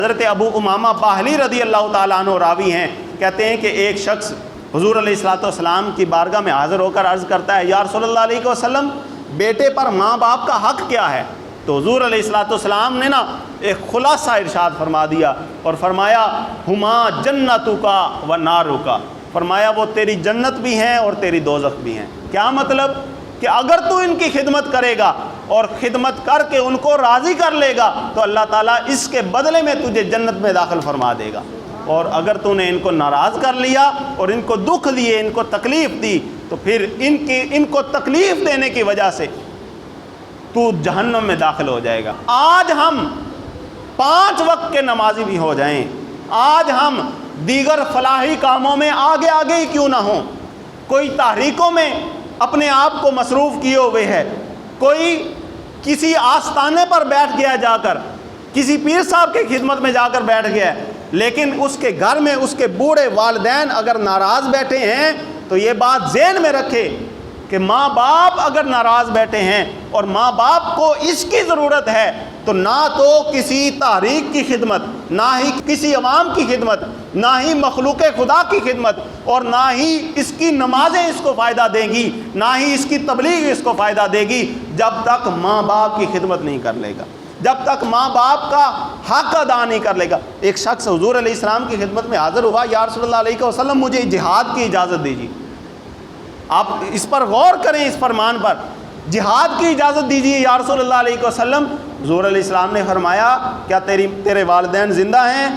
حضرت ابو امامہ باہلی رضی اللہ تعالیٰ عنہ راوی ہیں، کہتے ہیں کہ ایک شخص حضور علیہ الصلوۃ والسلام کی بارگاہ میں حاضر ہو کر عرض کرتا ہے، یا رسول اللہ علیہ وسلم، بیٹے پر ماں باپ کا حق کیا ہے؟ تو حضور علیہ الصلوۃ والسلام نے ایک خلاصہ ارشاد فرما دیا اور فرمایا، ہما جنتک و نارک، فرمایا وہ تیری جنت بھی ہیں اور تیری دوزخ بھی ہیں۔ کیا مطلب؟ کہ اگر تو ان کی خدمت کرے گا اور خدمت کر کے ان کو راضی کر لے گا تو اللہ تعالیٰ اس کے بدلے میں تجھے جنت میں داخل فرما دے گا، اور اگر تو نے ان کو ناراض کر لیا اور ان کو دکھ دیے، ان کو تکلیف دی، تو پھر ان کو تکلیف دینے کی وجہ سے تو جہنم میں داخل ہو جائے گا۔ آج ہم 5 وقت کے نمازی بھی ہو جائیں، آج ہم دیگر فلاحی کاموں میں آگے آگے ہی کیوں نہ ہوں، کوئی تحریکوں میں اپنے آپ کو مصروف کیے ہوئے ہے، کوئی کسی آستانے پر بیٹھ گیا جا کر، کسی پیر صاحب کی خدمت میں جا کر بیٹھ گیا ہے، لیکن اس کے گھر میں اس کے بوڑھے والدین اگر ناراض بیٹھے ہیں تو یہ بات ذہن میں رکھے کہ ماں باپ اگر ناراض بیٹھے ہیں اور ماں باپ کو اس کی ضرورت ہے تو نہ تو کسی تحریک کی خدمت، نہ ہی کسی عوام کی خدمت، نہ ہی مخلوق خدا کی خدمت، اور نہ ہی اس کی نمازیں اس کو فائدہ دیں گی، نہ ہی اس کی تبلیغ اس کو فائدہ دے گی، جب تک ماں باپ کی خدمت نہیں کر لے گا، جب تک ماں باپ کا حق ادا نہیں کر لے گا۔ ایک شخص حضور علیہ السلام کی خدمت میں حاضر ہوا، یا رسول اللہ علیہ وسلم مجھے جہاد کی اجازت دیجیے۔ آپ اس پر غور کریں، اس فرمان پر، جہاد کی اجازت دیجیے یا رسول اللہ علیہ وسلم۔ حضور علیہ السلام نے فرمایا، کیا تیرے والدین زندہ ہیں؟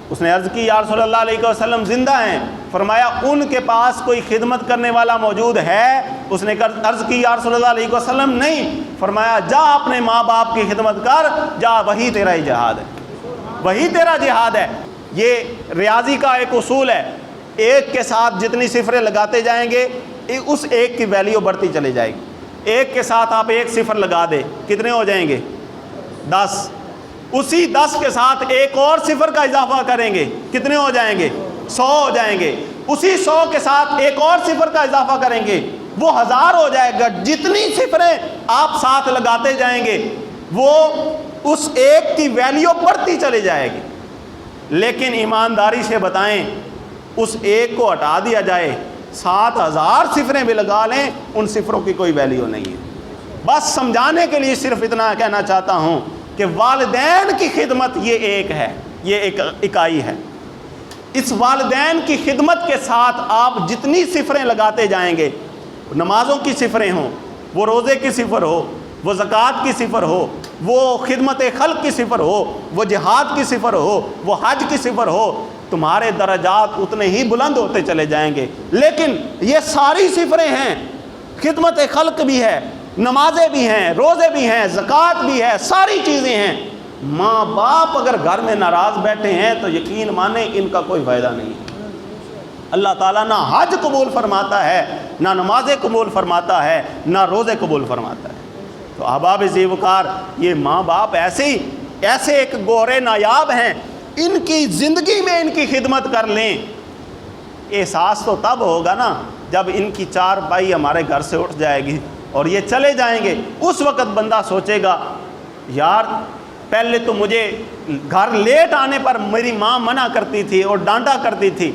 اس نے عرض کی، یا رسول اللہ علیہ وسلم زندہ ہیں۔ فرمایا، ان کے پاس کوئی خدمت کرنے والا موجود ہے؟ اس نے عرض کی، یا رسول اللہ علیہ وسلم نہیں۔ فرمایا، جا اپنے ماں باپ کی خدمت کر، جا، وہی تیرا ہی جہاد ہے، وہی تیرا جہاد ہے۔ یہ ریاضی کا ایک اصول ہے، ایک کے ساتھ جتنی صفریں لگاتے جائیں گے اس ایک کی ویلیو بڑھتی چلی جائے گی۔ ایک کے ساتھ آپ 1 صفر لگا دیں، کتنے ہو جائیں گے؟ 10۔ اسی 10 کے ساتھ ایک اور صفر کا اضافہ کریں گے، کتنے ہو جائیں گے؟ 100 ہو جائیں گے۔ اسی 100 کے ساتھ ایک اور صفر کا اضافہ کریں گے، وہ 1000 ہو جائے گا۔ جتنی صفریں آپ ساتھ لگاتے جائیں گے وہ اس ایک کی ویلیو بڑھتی چلی جائے گی۔ لیکن ایمانداری سے بتائیں، اس ایک کو ہٹا دیا جائے، 7000 صفریں بھی لگا لیں، ان صفروں کی کوئی ویلیو نہیں ہے۔ بس سمجھانے کے لیے صرف اتنا کہنا چاہتا ہوں کہ والدین کی خدمت یہ ایک ہے، یہ ایک اکائی ہے۔ اس والدین کی خدمت کے ساتھ آپ جتنی صفریں لگاتے جائیں گے، نمازوں کی صفریں ہوں، وہ روزے کی صفر ہو، وہ زکوٰۃ کی صفر ہو، وہ خدمت خلق کی صفر ہو، وہ جہاد کی صفر ہو، وہ حج کی صفر ہو، تمہارے درجات اتنے ہی بلند ہوتے چلے جائیں گے۔ لیکن یہ ساری صفریں ہیں، خدمت خلق بھی ہے، نمازیں بھی ہیں، روزے بھی ہیں، زکوٰۃ بھی ہے، ساری چیزیں ہیں۔ ماں باپ اگر گھر میں ناراض بیٹھے ہیں تو یقین مانیں ان کا کوئی فائدہ نہیں ہے۔ اللہ تعالیٰ نہ حج قبول فرماتا ہے، نہ نمازیں قبول فرماتا ہے، نہ روزے قبول فرماتا ہے۔ تو احباب زیوکار، یہ ماں باپ ایسے ایک گورے نایاب ہیں، ان کی زندگی میں ان کی خدمت کر لیں۔ احساس تو تب ہوگا نا جب ان کی 4 پائی ہمارے گھر سے اٹھ جائے گی اور یہ چلے جائیں گے۔ اس وقت بندہ سوچے گا، یار پہلے تو مجھے گھر لیٹ آنے پر میری ماں منع کرتی تھی اور ڈانٹا کرتی تھی۔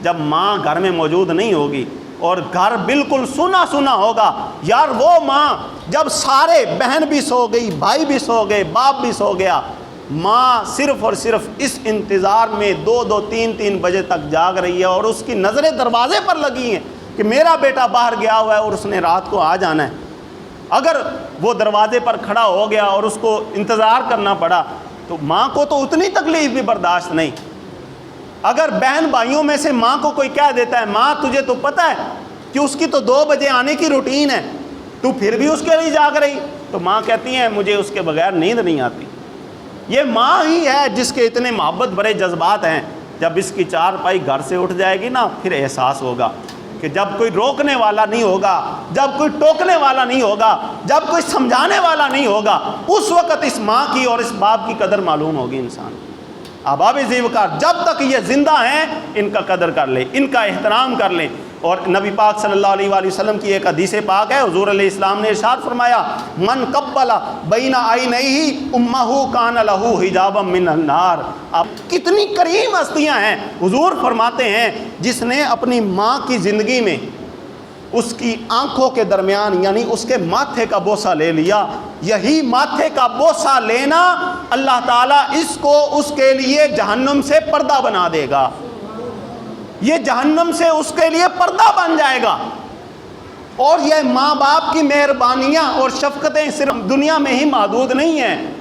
جب ماں گھر میں موجود نہیں ہوگی اور گھر بالکل سونا سونا ہوگا، یار وہ ماں جب سارے بہن بھی سو گئی، بھائی بھی سو گئے، باپ بھی سو گیا، ماں صرف اور صرف اس انتظار میں 2-2 3-3 بجے تک جاگ رہی ہے اور اس کی نظریں دروازے پر لگی ہیں کہ میرا بیٹا باہر گیا ہوا ہے اور اس نے رات کو آ جانا ہے۔ اگر وہ دروازے پر کھڑا ہو گیا اور اس کو انتظار کرنا پڑا تو ماں کو تو اتنی تکلیف بھی برداشت نہیں۔ اگر بہن بھائیوں میں سے ماں کو کوئی کہہ دیتا ہے، ماں تجھے تو پتہ ہے کہ اس کی تو 2 بجے آنے کی روٹین ہے، تو پھر بھی اس کے لیے جاگ رہی، تو ماں کہتی ہیں مجھے اس کے بغیر نیند نہیں آتی۔ یہ ماں ہی ہے جس کے اتنے محبت بھرے جذبات ہیں۔ جب اس کی 4 پائی گھر سے اٹھ جائے گی نا، پھر احساس ہوگا کہ جب کوئی روکنے والا نہیں ہوگا، جب کوئی ٹوکنے والا نہیں ہوگا، جب کوئی سمجھانے والا نہیں ہوگا، اس وقت اس ماں کی اور اس باپ کی قدر معلوم ہوگی انسان۔ احباب زیوکار، جب تک یہ زندہ ہیں ان کا قدر کر لیں، ان کا احترام کر لیں، اور نبی پاک صلی اللہ علیہ وآلہ وسلم کی ایک حدیث پاک ہے، حضور علیہ السلام نے ارشاد فرمایا من قبل بین عینیہ امہ کان لہ حجابا من النار۔ اب کتنی کریم ہستیاں ہیں، حضور فرماتے ہیں جس نے اپنی ماں کی زندگی میں اس کی آنکھوں کے درمیان یعنی اس کے ماتھے کا بوسہ لے لیا، یہی ماتھے کا بوسہ لینا اللہ تعالیٰ اس کو اس کے لیے جہنم سے پردہ بنا دے گا، یہ جہنم سے اس کے لیے پردہ بن جائے گا۔ اور یہ ماں باپ کی مہربانیاں اور شفقتیں صرف دنیا میں ہی محدود نہیں ہیں،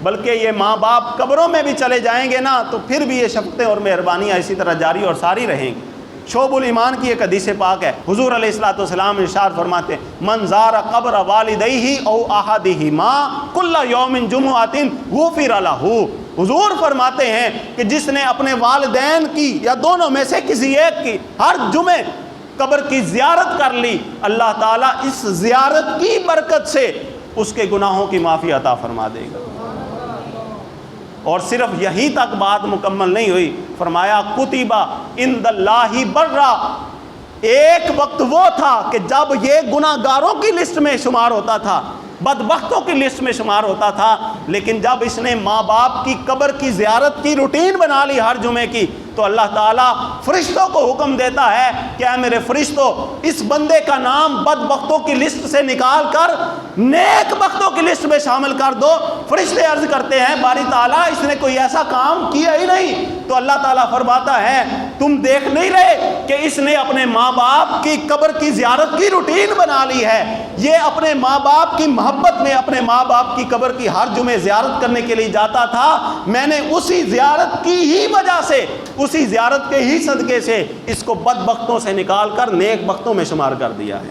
بلکہ یہ ماں باپ قبروں میں بھی چلے جائیں گے نا تو پھر بھی یہ شفقتیں اور مہربانیاں اسی طرح جاری اور ساری رہیں گی۔ شعب الایمان کی ایک حدیث پاک ہے، حضور علیہ الصلوۃ والسلام ارشاد فرماتے ہیں من زار قبر والدیہ او احدہما کل یوم جمعۃ غفر لہ۔ حضور فرماتے ہیں کہ جس نے اپنے والدین کی یا دونوں میں سے کسی ایک کی ہر جمعے قبر کی زیارت کر لی، اللہ تعالیٰ اس زیارت کی برکت سے اس کے گناہوں کی معافی عطا فرما دے گا۔ اور صرف یہی تک بات مکمل نہیں ہوئی، فرمایا کتبہ عند اللہ برا۔ ایک وقت وہ تھا کہ جب یہ گناہ گاروں کی لسٹ میں شمار ہوتا تھا، بدبختوں کی لسٹ میں شمار ہوتا تھا، لیکن جب اس نے ماں باپ کی قبر کی زیارت کی روٹین بنا لی ہر جمعے کی، تو اللہ تعالیٰ فرشتوں کو حکم دیتا ہے کہ اے میرے فرشتوں اس بندے کا نام بدبختوں کی لسٹ سے نکال کر نیک بختوں کی لسٹ میں شامل کر دو۔ فرشتے عرض کرتے ہیں باری تعالیٰ اس نے کوئی ایسا کام کیا ہی نہیں، تو اللہ تعالیٰ فرماتا ہے تم دیکھ نہیں رہے کہ اس نے اپنے ماں باپ کی قبر کی زیارت کی روٹین بنا لی ہے، یہ اپنے ماں باپ کی محبت میں اپنے ماں باپ کی قبر کی ہر جمعے زیارت کرنے کے لیے جاتا تھا، میں نے اسی زیارت کی ہی وجہ سے اسی زیارت کے ہی صدقے سے اس کو بدبختوں سے نکال کر نیک بختوں میں شمار کر دیا ہے۔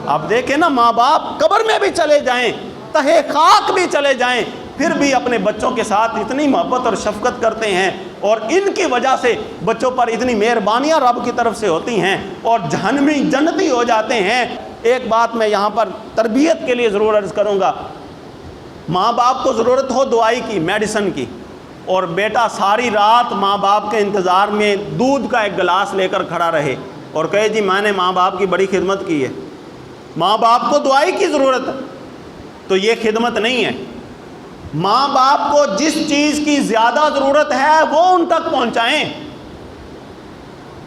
آپ دیکھیں نا، ماں باپ قبر میں بھی چلے جائیں، تہے خاک بھی چلے جائیں، پھر بھی اپنے بچوں کے ساتھ اتنی محبت اور شفقت کرتے ہیں، اور ان کی وجہ سے بچوں پر اتنی مہربانیاں رب کی طرف سے ہوتی ہیں اور جہنمی جنتی ہو جاتے ہیں۔ ایک بات میں یہاں پر تربیت کے لیے ضرور عرض کروں گا، ماں باپ کو ضرورت ہو دوائی کی، میڈیسن کی، اور بیٹا ساری رات ماں باپ کے انتظار میں دودھ کا ایک گلاس لے کر کھڑا رہے اور کہے جی میں نے ماں باپ کی بڑی خدمت کی ہے، ماں باپ کو دوائی کی ضرورت ہے، تو یہ خدمت نہیں ہے۔ ماں باپ کو جس چیز کی زیادہ ضرورت ہے وہ ان تک پہنچائیں۔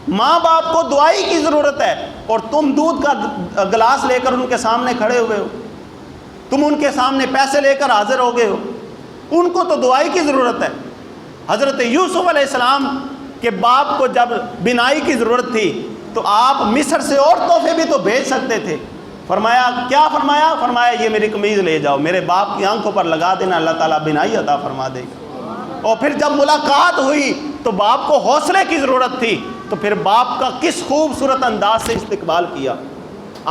ماں باپ کو دوائی کی ضرورت ہے اور تم دودھ کا گلاس لے کر ان کے سامنے کھڑے ہوئے ہو، تم ان کے سامنے پیسے لے کر حاضر ہو گئے ہو، ان کو تو دوائی کی ضرورت ہے۔ حضرت یوسف علیہ السلام کے باپ کو جب بینائی کی ضرورت تھی تو آپ مصر سے اور تحفے بھی تو بھیج سکتے تھے، فرمایا کیا فرمایا؟ فرمایا یہ میری قمیض لے جاؤ، میرے باپ کی آنکھوں پر لگا دینا، اللہ تعالیٰ بینائی عطا فرما دے گا۔ اور پھر جب ملاقات ہوئی تو باپ کو حوصلے کی ضرورت تھی، تو پھر باپ کا کس خوبصورت انداز سے استقبال کیا۔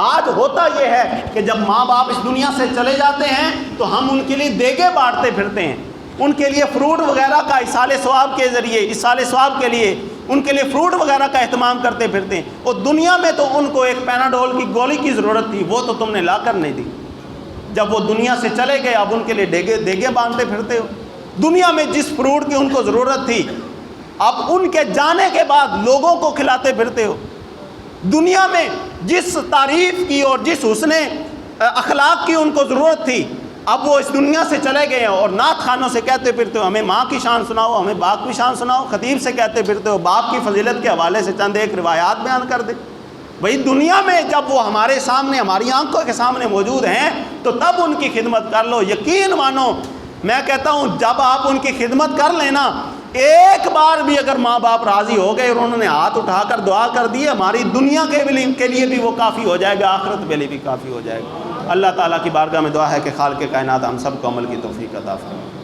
آج ہوتا یہ ہے کہ جب ماں باپ اس دنیا سے چلے جاتے ہیں تو ہم ان کے لیے دیگیں بانٹتے پھرتے ہیں، ان کے لیے فروٹ وغیرہ کا اِیصال ثواب کے ذریعے اِیصال ثواب کے لیے ان کے لیے فروٹ وغیرہ کا اہتمام کرتے پھرتے ہیں، اور دنیا میں تو ان کو ایک پیناڈول کی گولی کی ضرورت تھی، وہ تو تم نے لا کر نہیں دی۔ جب وہ دنیا سے چلے گئے اب ان کے لیے دیگیں بانٹتے پھرتے ہو۔ دنیا میں جس فروٹ کی ان کو ضرورت تھی اب ان کے جانے کے بعد لوگوں کو کھلاتے پھرتے ہو۔ دنیا میں جس تعریف کی اور جس حسن اخلاق کی ان کو ضرورت تھی اب وہ اس دنیا سے چلے گئے ہیں، اور نعت خانوں سے کہتے پھرتے ہو ہمیں ماں کی شان سناؤ، ہمیں باپ کی شان سناؤ، خطیب سے کہتے پھرتے ہو باپ کی فضیلت کے حوالے سے چند ایک روایات بیان کر دے۔ بھئی دنیا میں جب وہ ہمارے سامنے ہماری آنکھوں کے سامنے موجود ہیں تو تب ان کی خدمت کر لو۔ یقین مانو، میں کہتا ہوں جب آپ ان کی خدمت کر لینا، ایک بار بھی اگر ماں باپ راضی ہو گئے اور انہوں نے ہاتھ اٹھا کر دعا کر دی، ہماری دنیا کے لیے بھی وہ کافی ہو جائے گا، آخرت کے لیے بھی کافی ہو جائے گا۔ اللہ تعالیٰ کی بارگاہ میں دعا ہے کہ خالق کائنات ہم سب کو عمل کی توفیق عطا فرمائے۔